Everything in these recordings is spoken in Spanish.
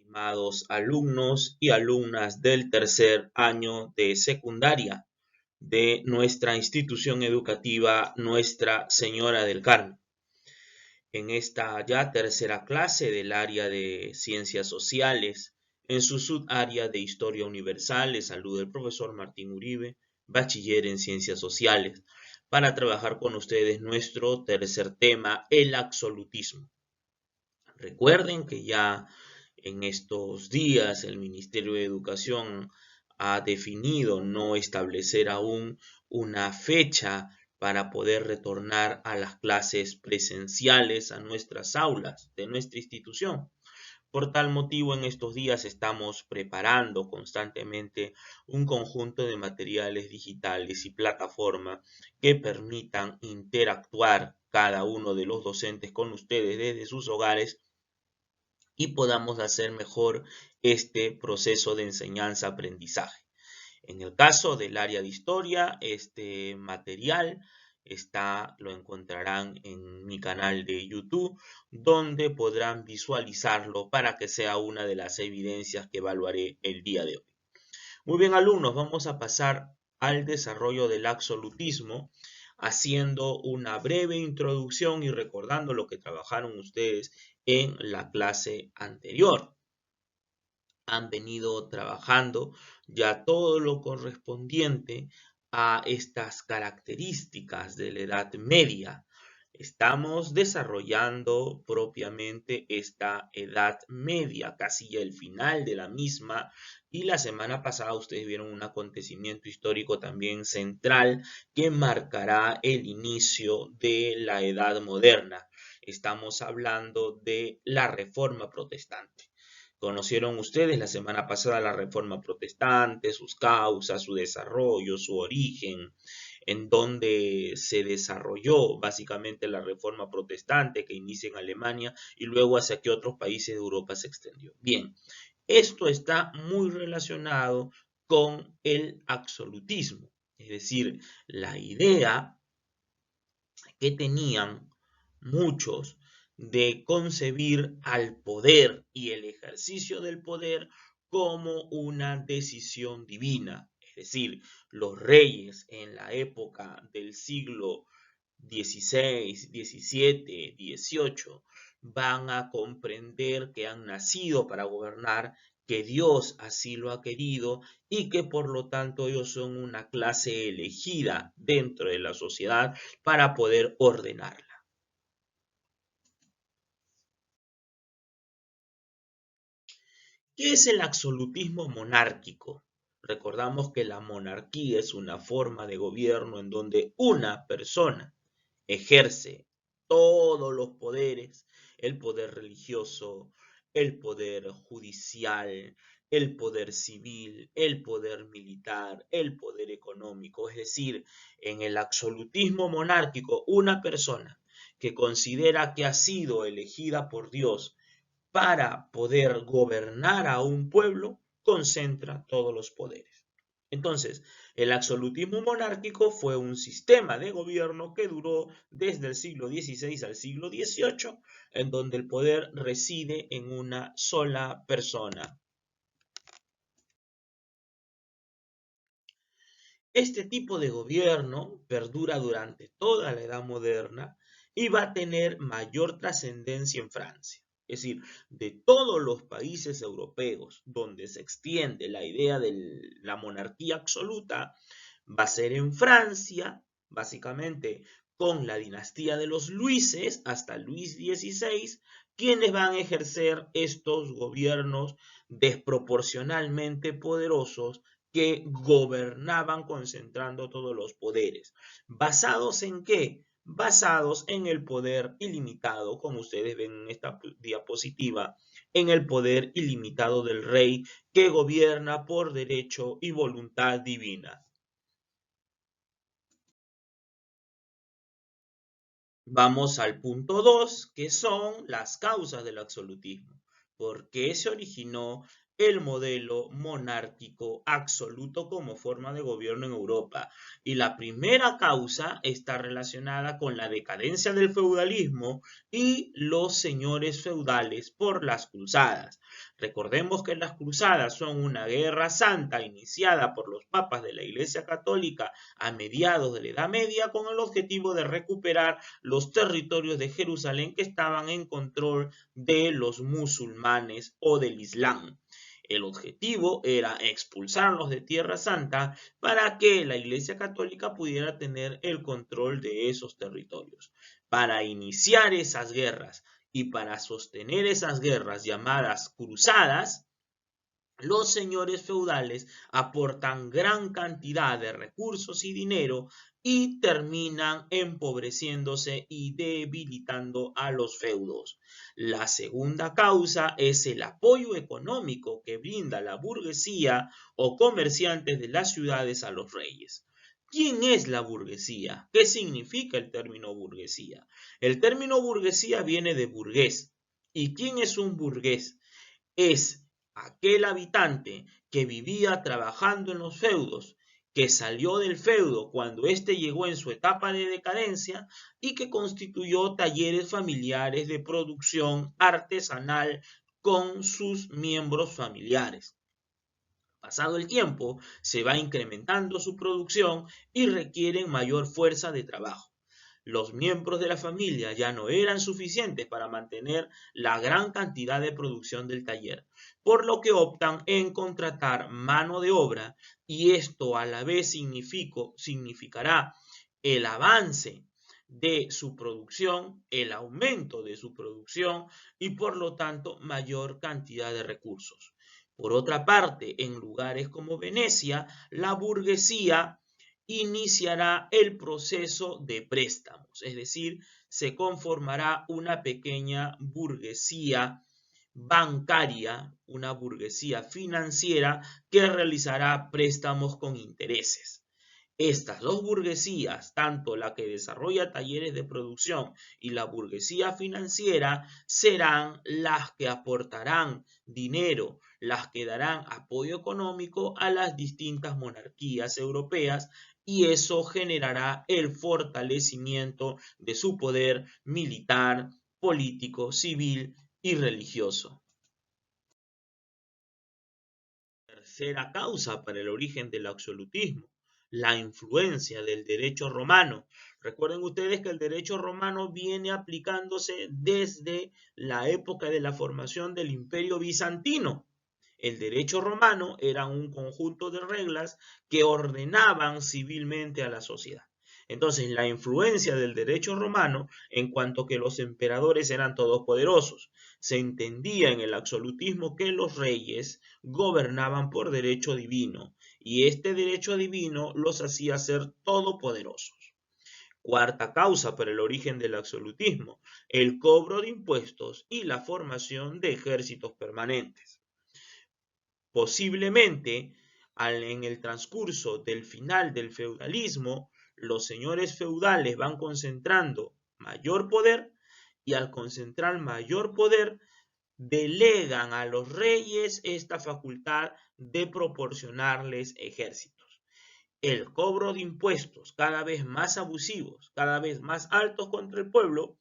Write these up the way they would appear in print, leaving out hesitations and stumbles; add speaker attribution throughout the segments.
Speaker 1: estimados alumnos y alumnas del tercer año de secundaria de nuestra institución educativa Nuestra Señora del Carmen. En esta ya tercera clase del área de Ciencias Sociales, en su subárea de Historia Universal, les saluda el profesor Martín Uribe, bachiller en Ciencias Sociales, para trabajar con ustedes nuestro tercer tema, el absolutismo. Recuerden que ya en estos días el Ministerio de Educación ha definido no establecer aún una fecha para poder retornar a las clases presenciales a nuestras aulas de nuestra institución. Por tal motivo, en estos días estamos preparando constantemente un conjunto de materiales digitales y plataformas que permitan interactuar cada uno de los docentes con ustedes desde sus hogares y podamos hacer mejor este proceso de enseñanza-aprendizaje. En el caso del área de historia, este material lo encontrarán en mi canal de YouTube, donde podrán visualizarlo para que sea una de las evidencias que evaluaré el día de hoy. Muy bien, alumnos, vamos a pasar al desarrollo del absolutismo, haciendo una breve introducción y recordando lo que trabajaron ustedes en la clase anterior. Han venido trabajando ya todo lo correspondiente a estas características de la Edad Media. Estamos desarrollando propiamente esta Edad Media, casi ya el final de la misma, y la semana pasada ustedes vieron un acontecimiento histórico también central que marcará el inicio de la Edad Moderna. Estamos hablando de la Reforma Protestante. Conocieron ustedes la semana pasada la Reforma Protestante, sus causas, su desarrollo, su origen, en donde se desarrolló básicamente la Reforma Protestante que inicia en Alemania y luego hacia que otros países de Europa se extendió. Bien, esto está muy relacionado con el absolutismo, es decir, la idea que tenían muchos de concebir al poder y el ejercicio del poder como una decisión divina. Es decir, los reyes en la época del siglo XVI, XVII, XVIII van a comprender que han nacido para gobernar, que Dios así lo ha querido y que por lo tanto ellos son una clase elegida dentro de la sociedad para poder ordenarla. ¿Qué es el absolutismo monárquico? Recordamos que la monarquía es una forma de gobierno en donde una persona ejerce todos los poderes, el poder religioso, el poder judicial, el poder civil, el poder militar, el poder económico. Es decir, en el absolutismo monárquico, una persona que considera que ha sido elegida por Dios para poder gobernar a un pueblo, concentra todos los poderes. Entonces, el absolutismo monárquico fue un sistema de gobierno que duró desde el siglo XVI al siglo XVIII, en donde el poder reside en una sola persona. Este tipo de gobierno perdura durante toda la Edad Moderna y va a tener mayor trascendencia en Francia. Es decir, de todos los países europeos donde se extiende la idea de la monarquía absoluta, va a ser en Francia, básicamente con la dinastía de los Luises hasta Luis XVI, quienes van a ejercer estos gobiernos desproporcionalmente poderosos que gobernaban concentrando todos los poderes. ¿Basados en qué? Basados en el poder ilimitado, como ustedes ven en esta diapositiva, en el poder ilimitado del rey que gobierna por derecho y voluntad divina. Vamos al punto 2, que son las causas del absolutismo. ¿Por qué se originó el modelo monárquico absoluto como forma de gobierno en Europa. Y la primera causa está relacionada con la decadencia del feudalismo y los señores feudales por las cruzadas. Recordemos que las cruzadas son una guerra santa iniciada por los papas de la Iglesia Católica a mediados de la Edad Media con el objetivo de recuperar los territorios de Jerusalén que estaban en control de los musulmanes o del Islam. El objetivo era expulsarlos de Tierra Santa para que la Iglesia Católica pudiera tener el control de esos territorios. Para iniciar esas guerras y para sostener esas guerras llamadas cruzadas, los señores feudales aportan gran cantidad de recursos y dinero y terminan empobreciéndose y debilitando a los feudos. La segunda causa es el apoyo económico que brinda la burguesía o comerciantes de las ciudades a los reyes. ¿Quién es la burguesía? ¿Qué significa el término burguesía? El término burguesía viene de burgués. ¿Y quién es un burgués? Es aquel habitante que vivía trabajando en los feudos, que salió del feudo cuando éste llegó en su etapa de decadencia y que constituyó talleres familiares de producción artesanal con sus miembros familiares. Pasado el tiempo, se va incrementando su producción y requieren mayor fuerza de trabajo. Los miembros de la familia ya no eran suficientes para mantener la gran cantidad de producción del taller, por lo que optan en contratar mano de obra y esto a la vez significará el avance de su producción, el aumento de su producción y por lo tanto mayor cantidad de recursos. Por otra parte, en lugares como Venecia, la burguesía iniciará el proceso de préstamos, es decir, se conformará una pequeña burguesía bancaria, una burguesía financiera que realizará préstamos con intereses. Estas dos burguesías, tanto la que desarrolla talleres de producción y la burguesía financiera, serán las que aportarán dinero, las que darán apoyo económico a las distintas monarquías europeas y eso generará el fortalecimiento de su poder militar, político, civil y religioso. Tercera causa para el origen del absolutismo, la influencia del derecho romano. Recuerden ustedes que el derecho romano viene aplicándose desde la época de la formación del Imperio Bizantino. El derecho romano era un conjunto de reglas que ordenaban civilmente a la sociedad. Entonces, la influencia del derecho romano, en cuanto que los emperadores eran todopoderosos, se entendía en el absolutismo que los reyes gobernaban por derecho divino, y este derecho divino los hacía ser todopoderosos. Cuarta causa para el origen del absolutismo, el cobro de impuestos y la formación de ejércitos permanentes. Posiblemente, en el transcurso del final del feudalismo, los señores feudales van concentrando mayor poder y al concentrar mayor poder delegan a los reyes esta facultad de proporcionarles ejércitos. El cobro de impuestos cada vez más abusivos, cada vez más altos contra el pueblo,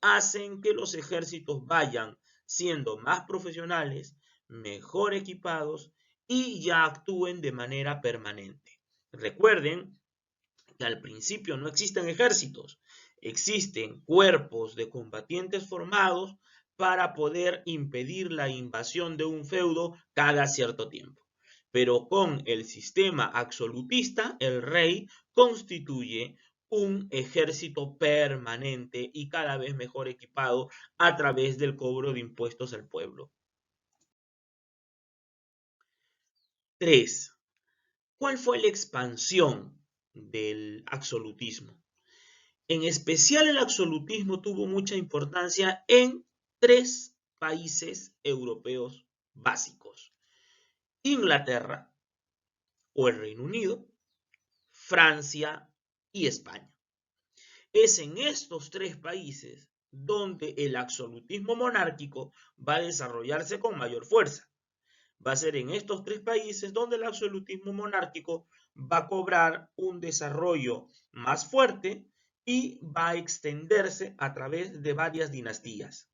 Speaker 1: hacen que los ejércitos vayan siendo más profesionales, mejor equipados y ya actúen de manera permanente. Recuerden que al principio no existen ejércitos, existen cuerpos de combatientes formados para poder impedir la invasión de un feudo cada cierto tiempo. Pero con el sistema absolutista, el rey constituye un ejército permanente y cada vez mejor equipado a través del cobro de impuestos al pueblo. 3. ¿Cuál fue la expansión del absolutismo? En especial el absolutismo tuvo mucha importancia en 3 países europeos básicos: Inglaterra o el Reino Unido, Francia y España. Es en estos 3 países donde el absolutismo monárquico va a desarrollarse con mayor fuerza. Va a ser en estos tres países donde el absolutismo monárquico va a cobrar un desarrollo más fuerte y va a extenderse a través de varias dinastías.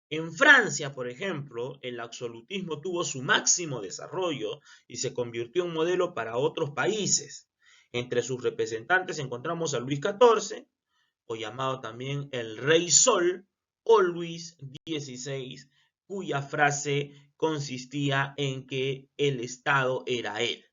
Speaker 1: En Francia, por ejemplo, el absolutismo tuvo su máximo desarrollo y se convirtió en modelo para otros países. Entre sus representantes encontramos a Luis XIV, o llamado también el Rey Sol, o Luis XVI, cuya frase consistía en que el Estado era él.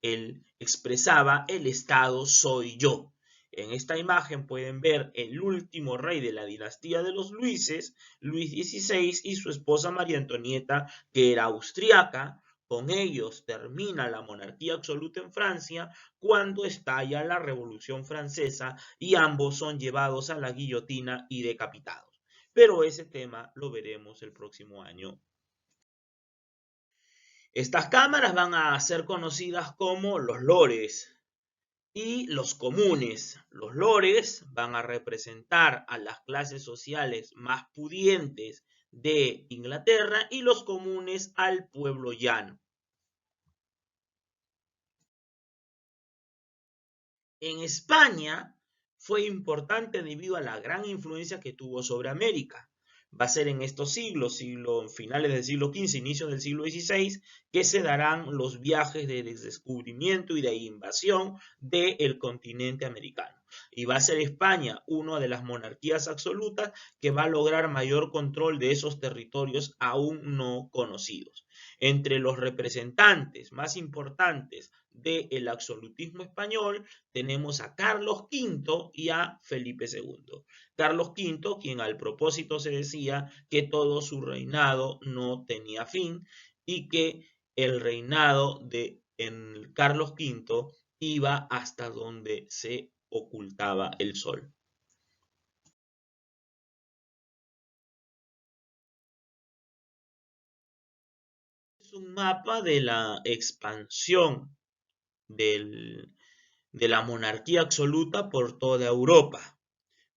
Speaker 1: Él expresaba: el Estado soy yo. En esta imagen pueden ver el último rey de la dinastía de los Luises, Luis XVI, y su esposa María Antonieta, que era austriaca. Con ellos termina la monarquía absoluta en Francia cuando estalla la Revolución Francesa y ambos son llevados a la guillotina y decapitados. Pero ese tema lo veremos el próximo año. Estas cámaras van a ser conocidas como los lores y los comunes. Los lores van a representar a las clases sociales más pudientes de Inglaterra y los comunes al pueblo llano. En España fue importante debido a la gran influencia que tuvo sobre América. Va a ser en estos siglos, finales del siglo XV, inicios del siglo XVI, que se darán los viajes de descubrimiento y de invasión del continente americano. Y va a ser España una de las monarquías absolutas que va a lograr mayor control de esos territorios aún no conocidos. Entre los representantes más importantes del absolutismo español tenemos a Carlos V y a Felipe II. Carlos V, quien al propósito se decía que todo su reinado no tenía fin y que el reinado de Carlos V iba hasta donde se ocultaba el sol. Es un mapa de la expansión de la monarquía absoluta por toda Europa.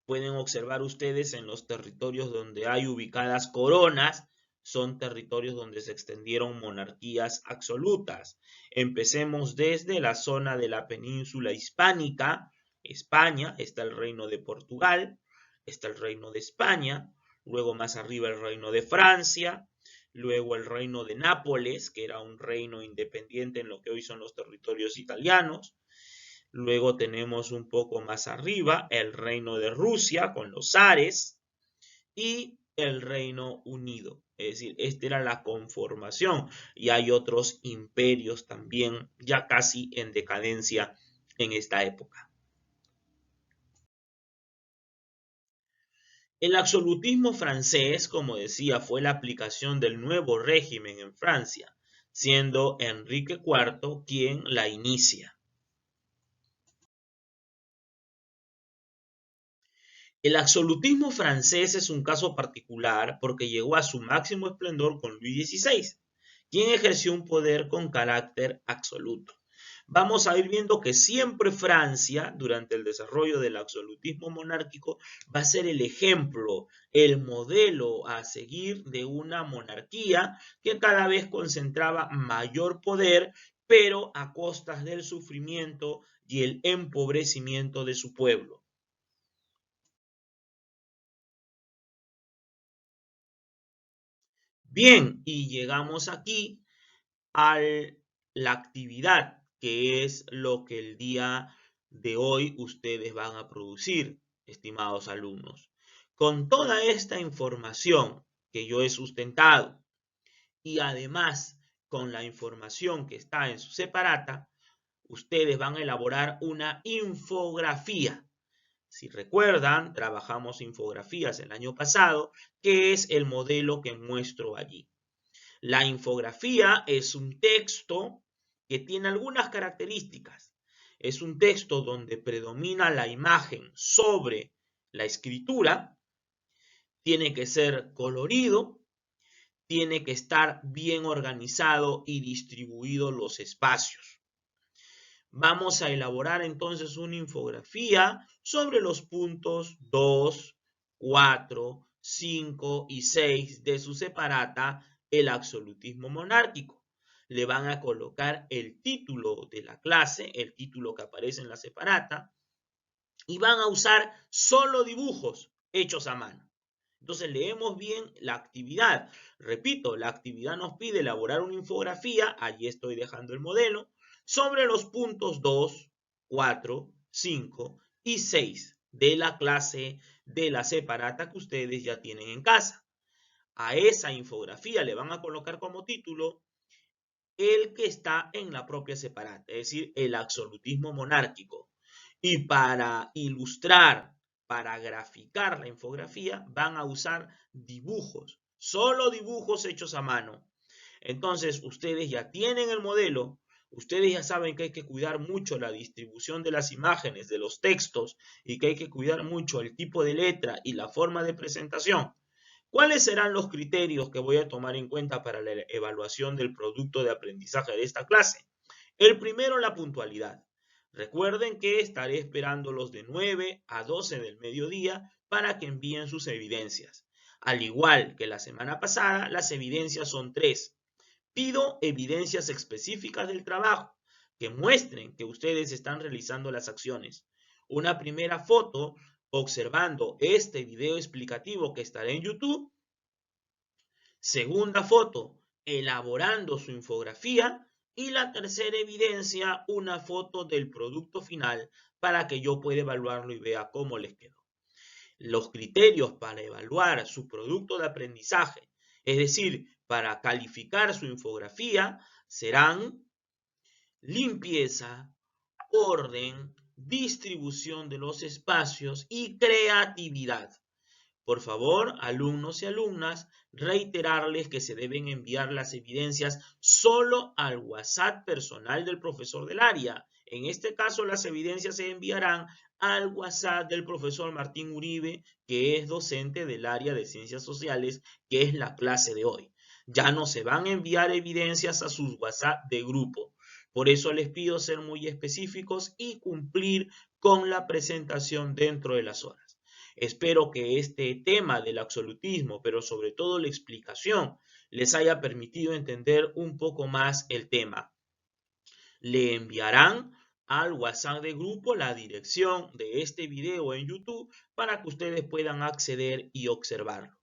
Speaker 1: Pueden observar ustedes en los territorios donde hay ubicadas coronas, son territorios donde se extendieron monarquías absolutas. Empecemos desde la zona de la península hispánica, España, está el reino de Portugal, está el reino de España, luego más arriba el reino de Francia, luego el reino de Nápoles, que era un reino independiente en lo que hoy son los territorios italianos. Luego tenemos un poco más arriba el reino de Rusia con los zares y el Reino Unido. Es decir, esta era la conformación y hay otros imperios también ya casi en decadencia en esta época. El absolutismo francés, como decía, fue la aplicación del nuevo régimen en Francia, siendo Enrique IV quien la inicia. El absolutismo francés es un caso particular porque llegó a su máximo esplendor con Luis XVI, quien ejerció un poder con carácter absoluto. Vamos a ir viendo que siempre Francia, durante el desarrollo del absolutismo monárquico, va a ser el ejemplo, el modelo a seguir de una monarquía que cada vez concentraba mayor poder, pero a costas del sufrimiento y el empobrecimiento de su pueblo. Bien, y llegamos aquí a la actividad, que es lo que el día de hoy ustedes van a producir, estimados alumnos. Con toda esta información que yo he sustentado y además con la información que está en su separata, ustedes van a elaborar una infografía. Si recuerdan, trabajamos infografías el año pasado, que es el modelo que muestro allí. La infografía es un texto que tiene algunas características. Es un texto donde predomina la imagen sobre la escritura, tiene que ser colorido, tiene que estar bien organizado y distribuido los espacios. Vamos a elaborar entonces una infografía sobre los puntos 2, 4, 5 y 6 de su separata, el absolutismo monárquico. Le van a colocar el título de la clase, el título que aparece en la separata, y van a usar solo dibujos hechos a mano. Entonces leemos bien la actividad. Repito, la actividad nos pide elaborar una infografía, allí estoy dejando el modelo, sobre los puntos 2, 4, 5 y 6 de la clase de la separata que ustedes ya tienen en casa. A esa infografía le van a colocar como título el que está en la propia separata, es decir, el absolutismo monárquico. Y para ilustrar, para graficar la infografía, van a usar dibujos, solo dibujos hechos a mano. Entonces, ustedes ya tienen el modelo, ustedes ya saben que hay que cuidar mucho la distribución de las imágenes, de los textos, y que hay que cuidar mucho el tipo de letra y la forma de presentación. ¿Cuáles serán los criterios que voy a tomar en cuenta para la evaluación del producto de aprendizaje de esta clase? El primero, la puntualidad. Recuerden que estaré esperándolos de 9 a 12 del mediodía para que envíen sus evidencias. Al igual que la semana pasada, las evidencias son 3. Pido evidencias específicas del trabajo que muestren que ustedes están realizando las acciones. Una primera foto observando este video explicativo que estará en YouTube. Segunda foto, elaborando su infografía. Y la tercera evidencia, una foto del producto final para que yo pueda evaluarlo y vea cómo les quedó. Los criterios para evaluar su producto de aprendizaje, es decir, para calificar su infografía, serán limpieza, orden, distribución de los espacios y creatividad. Por favor, alumnos y alumnas, reiterarles que se deben enviar las evidencias solo al WhatsApp personal del profesor del área. En este caso, las evidencias se enviarán al WhatsApp del profesor Martín Uribe, que es docente del área de Ciencias Sociales, que es la clase de hoy. Ya no se van a enviar evidencias a sus WhatsApp de grupo. Por eso les pido ser muy específicos y cumplir con la presentación dentro de las horas. Espero que este tema del absolutismo, pero sobre todo la explicación, les haya permitido entender un poco más el tema. Le enviarán al WhatsApp de grupo la dirección de este video en YouTube para que ustedes puedan acceder y observarlo.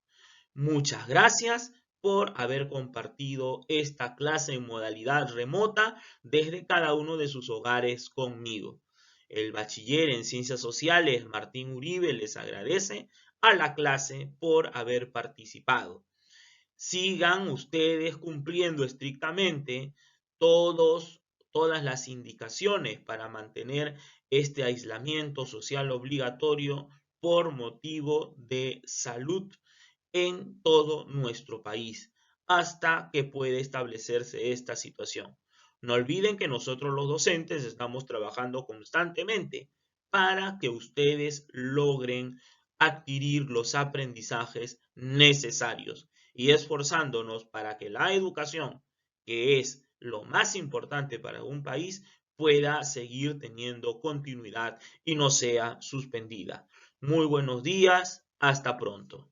Speaker 1: Muchas gracias por haber compartido esta clase en modalidad remota desde cada uno de sus hogares conmigo. El bachiller en Ciencias Sociales, Martín Uribe, les agradece a la clase por haber participado. Sigan ustedes cumpliendo estrictamente todas las indicaciones para mantener este aislamiento social obligatorio por motivo de salud en todo nuestro país hasta que pueda establecerse esta situación. No olviden que nosotros los docentes estamos trabajando constantemente para que ustedes logren adquirir los aprendizajes necesarios y esforzándonos para que la educación, que es lo más importante para un país, pueda seguir teniendo continuidad y no sea suspendida. Muy buenos días, hasta pronto.